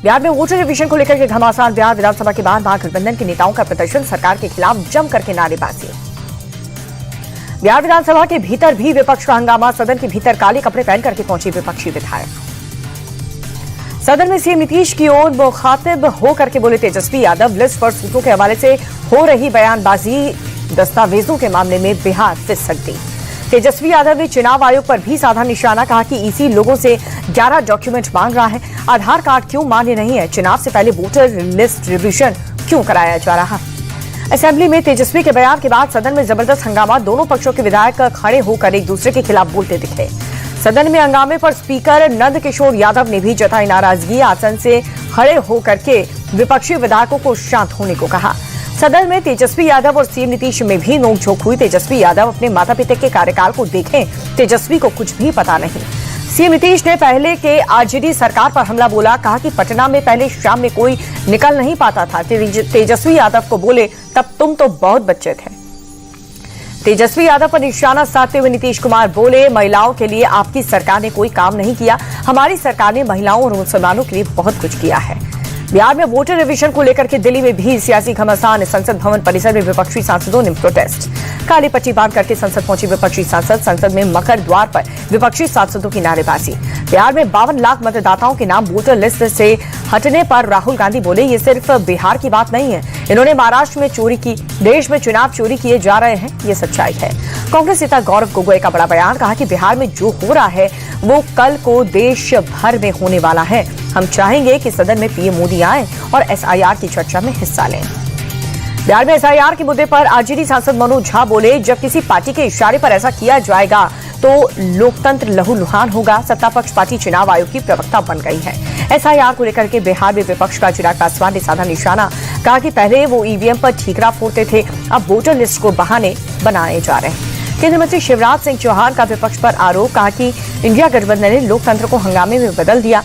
बिहार में voter revision को लेकर के घमासान। बिहार विधानसभा के बाद महागठबंधन के नेताओं का प्रदर्शन, सरकार के खिलाफ जम करके नारेबाजी। बिहार विधानसभा के भीतर भी विपक्ष का हंगामा। सदन के भीतर काले कपड़े पहन करके पहुंचे विपक्षी विधायक। सदन में सीएम नीतीश की ओर मुखातिब होकर के बोले तेजस्वी यादव। लिस्ट पर सूत्रों के हवाले से हो रही बयानबाजी, दस्तावेजों के मामले में बिहार फिसड्डी। तेजस्वी यादव ने चुनाव आयोग पर भी साधा निशाना। कहा कि ईसी लोगों से 11 डॉक्यूमेंट मांग रहा है। आधार कार्ड क्यों मान्य नहीं है? चुनाव से पहले वोटर लिस्ट रिवीजन क्यों कराया जा रहा है? असेंबली में तेजस्वी के बयान के बाद सदन में जबरदस्त हंगामा। दोनों पक्षों के विधायक खड़े होकर एक दूसरे के खिलाफ बोलते दिखे। सदन में हंगामे पर स्पीकर नंद किशोर यादव ने भी जताई नाराजगी। आसन से खड़े होकर के विपक्षी विधायकों को शांत होने को कहा। सदन में तेजस्वी यादव और सीएम नीतीश में भी नोकझोंक हुई। तेजस्वी यादव अपने माता पिता के कार्यकाल को देखें, तेजस्वी को कुछ भी पता नहीं। सीएम नीतीश ने पहले के आरजेडी सरकार पर हमला बोला। कहा कि पटना में पहले शाम में कोई निकल नहीं पाता था। तेजस्वी यादव को बोले तब तुम तो बहुत बच्चे थे। तेजस्वी यादव पर निशाना साधते हुए नीतीश कुमार बोले महिलाओं के लिए आपकी सरकार ने कोई काम नहीं किया। हमारी सरकार ने महिलाओं और मुसलमानों के लिए बहुत कुछ किया है। बिहार में वोटर रिविजन को लेकर के दिल्ली में भी सियासी घमासान। संसद भवन परिसर में विपक्षी सांसदों ने प्रोटेस्ट। काली पट्टी बांध करके संसद पहुंची विपक्षी सांसद। संसद में मकर द्वार पर विपक्षी सांसदों की नारेबाजी। बिहार में 52 लाख मतदाताओं के नाम वोटर लिस्ट से हटने पर राहुल गांधी बोले ये सिर्फ बिहार की बात नहीं है, इन्होंने महाराष्ट्र में चोरी की। देश में चुनाव चोरी किए जा रहे हैं, ये सच्चाई है। कांग्रेस नेता गौरव गोगोई का बड़ा बयान। कहा कि बिहार में जो हो रहा है वो कल को देश भर में होने वाला है। हम चाहेंगे कि सदन में पीएम मोदी आए और एसआईआर की चर्चा में हिस्सा लें। बिहार में एसआईआर के मुद्दे पर आरजेडी सांसद मनोज झा बोले जब किसी पार्टी के इशारे पर ऐसा किया जाएगा तो लोकतंत्र लहूलुहान होगा। सत्तापक्ष पार्टी चुनाव आयोग की प्रवक्ता बन गई है। एसआईआर को लेकर के बिहार में विपक्ष का चिराग पासवान ने साधा निशाना। कहा कि पहले वो ईवीएम पर ठीकरा फोड़ते थे, अब वोटर लिस्ट को बहाने बनाए जा रहे हैं। केंद्रीय मंत्री शिवराज सिंह चौहान का विपक्ष पर आरोप। कहा कि इंडिया गठबंधन ने लोकतंत्र को हंगामे में बदल दिया।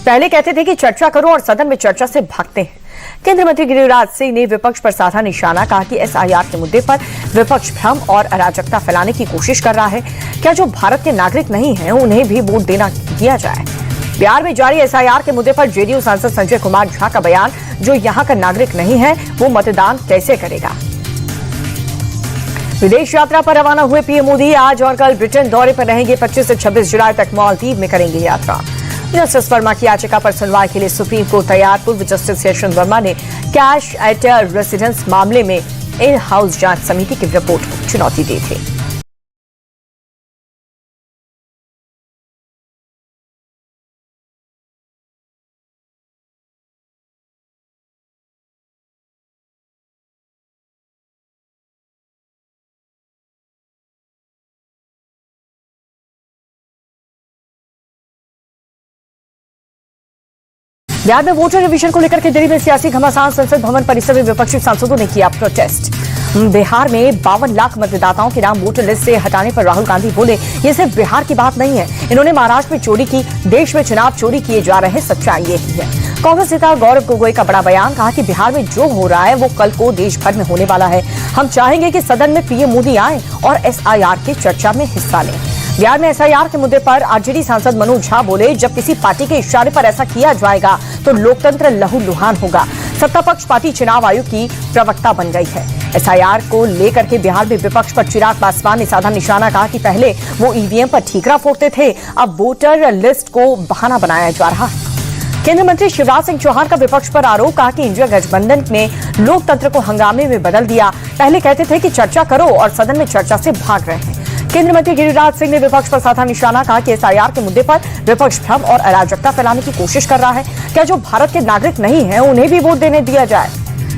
पहले कहते थे कि चर्चा करो और सदन में चर्चा से भागते हैं। केंद्रीय मंत्री गिरिराज सिंह ने विपक्ष पर साधा निशाना। कहा कि एसआईआर के मुद्दे पर विपक्ष भ्रम और अराजकता फैलाने की कोशिश कर रहा है। क्या जो भारत के नागरिक नहीं हैं उन्हें भी वोट देना दिया जाए? बिहार में जारी एसआईआर के मुद्दे पर जेडीयू सांसद संजय कुमार झा का बयान। जो यहाँ का नागरिक नहीं है वो मतदान कैसे करेगा? विदेश यात्रा पर रवाना हुए पीएम मोदी आज और कल ब्रिटेन दौरे पर रहेंगे। 25 से 26 जुलाई तक मालदीव में करेंगे यात्रा। जस्टिस वर्मा की याचिका पर सुनवाई के लिए सुप्रीम कोर्ट तैयार। पूर्व जस्टिस यशवंत वर्मा ने कैश एट रेसिडेंस मामले में इन हाउस जांच समिति की रिपोर्ट को चुनौती दी थी। बिहार में वोटर रिविजन को लेकर के दिल्ली में सियासी घमासान। संसद भवन परिसर में विपक्षी सांसदों ने किया प्रोटेस्ट। बिहार में 52 लाख मतदाताओं के नाम वोटर लिस्ट से हटाने पर राहुल गांधी बोले ये सिर्फ बिहार की बात नहीं है, इन्होंने महाराष्ट्र में चोरी की। देश में चुनाव चोरी किए जा रहे हैं, सच्चाई यही है। कांग्रेस नेता गौरव गोगोई का बड़ा बयान। कहा कि बिहार में जो हो रहा है वो कल को देश भर में होने वाला है। हम चाहेंगे कि सदन में पीएम मोदी आए और एसआईआर की चर्चा में हिस्सा लें। बिहार में एसआईआर के मुद्दे पर आरजेडी सांसद मनोज झा बोले जब किसी पार्टी के इशारे पर ऐसा किया जाएगा तो लोकतंत्र लहूलुहान होगा। सत्तापक्ष पार्टी चुनाव आयोग की प्रवक्ता बन गई है। एसआईआर को लेकर के बिहार में विपक्ष पर चिराग पासवान ने साधा निशाना। कहा कि पहले वो ईवीएम पर ठीकरा फोड़ते थे, अब वोटर लिस्ट को बहाना बनाया जा रहा है। केंद्रीय मंत्री शिवराज सिंह चौहान का विपक्ष पर आरोप। कहा कि इंडिया गठबंधन ने लोकतंत्र को हंगामे में बदल दिया। पहले कहते थे कि चर्चा करो और सदन में चर्चा से भाग रहे हैं। केंद्रीय मंत्री गिरिराज सिंह ने विपक्ष पर साधा निशाना। कहा कि एसआईआर के मुद्दे पर विपक्ष भ्रम और अराजकता फैलाने की कोशिश कर रहा है। क्या जो भारत के नागरिक नहीं है उन्हें भी वोट देने दिया जाए?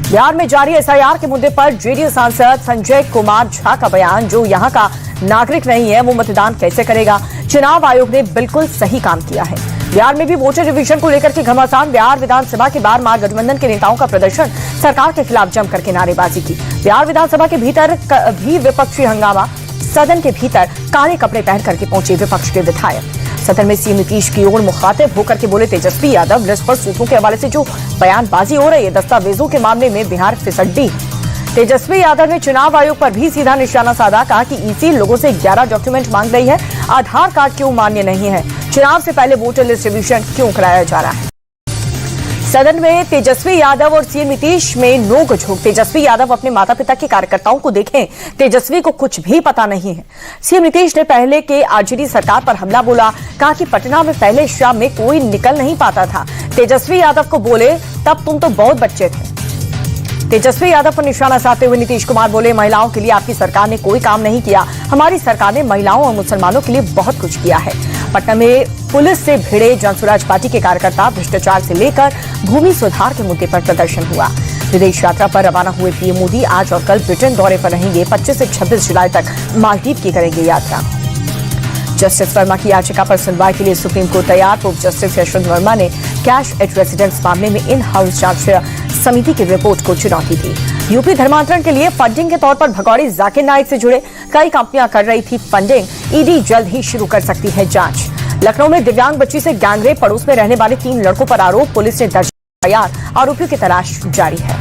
बिहार में जारी एसआईआर के मुद्दे पर जेडीयू सांसद संजय कुमार झा का बयान। जो यहाँ का नागरिक नहीं है वो मतदान कैसे करेगा? चुनाव आयोग ने बिल्कुल सही काम किया है। बिहार में भी वोटर रिविजन को लेकर के घमासान। बिहार विधानसभा के बाहर महागठबंधन के नेताओं का प्रदर्शन, सरकार के खिलाफ जमकर के नारेबाजी की। बिहार विधानसभा के भीतर भी विपक्षी हंगामा। सदन के भीतर काले कपड़े पहन करके पहुंचे विपक्ष के विधायक। सदन में सीएम नीतीश की ओर मुखातिब होकर के बोले तेजस्वी यादव। लिस्ट पर सूत्रों के हवाले से जो बयानबाजी हो रही है, दस्तावेजों के मामले में बिहार फिसड्डी। तेजस्वी यादव ने चुनाव आयोग पर भी सीधा निशाना साधा। कहा कि ईसी लोगों से 11 डॉक्यूमेंट मांग रही है। आधार कार्ड क्यों मान्य नहीं है? चुनाव से पहले वोटर लिस्ट रिवीजन क्यों कराया जा रहा है? सदन में तेजस्वी यादव और सीएम नीतीश में नोक-झोंक। तेजस्वी यादव अपने माता पिता के कार्यकर्ताओं को देखें, तेजस्वी को कुछ भी पता नहीं है। सीएम नीतीश ने पहले के आरजेडी सरकार पर हमला बोला, कहा कि पटना में पहले शाम में कोई निकल नहीं पाता था। तेजस्वी यादव को बोले, तब तुम तो बहुत बच्चे थे। तेजस्वी यादव पर निशाना साधते हुए नीतीश कुमार बोले, महिलाओं के लिए आपकी सरकार ने कोई काम नहीं किया, हमारी सरकार ने महिलाओं और मुसलमानों के लिए बहुत कुछ किया है। पटना में पुलिस से भिड़े जनसुराज पार्टी के कार्यकर्ता भ्रष्टाचार से लेकर भूमि सुधार के मुद्दे पर प्रदर्शन हुआ। विदेश यात्रा पर रवाना हुए पीएम मोदी आज और कल ब्रिटेन दौरे पर रहेंगे। 25 से 26 जुलाई तक मालदीव की करेंगे यात्रा। जस्टिस वर्मा की याचिका पर सुनवाई के लिए सुप्रीम कोर्ट तैयार। पूर्व जस्टिस यशवंत वर्मा ने कैश एट रेसिडेंस मामले में इन हाउस जांच समिति की रिपोर्ट को चुनौती दी। यूपी धर्मांतरण के लिए फंडिंग के तौर पर भगौड़ी जाकिर नाइक से जुड़े कई कंपनियां कर रही थी फंडिंग। ईडी जल्द ही शुरू कर सकती है जांच। लखनऊ में दिव्यांग बच्ची से गैंगरेप, पड़ोस में रहने वाले 3 लड़कों पर आरोप, पुलिस ने दर्ज किया। आरोपियों की तलाश जारी है।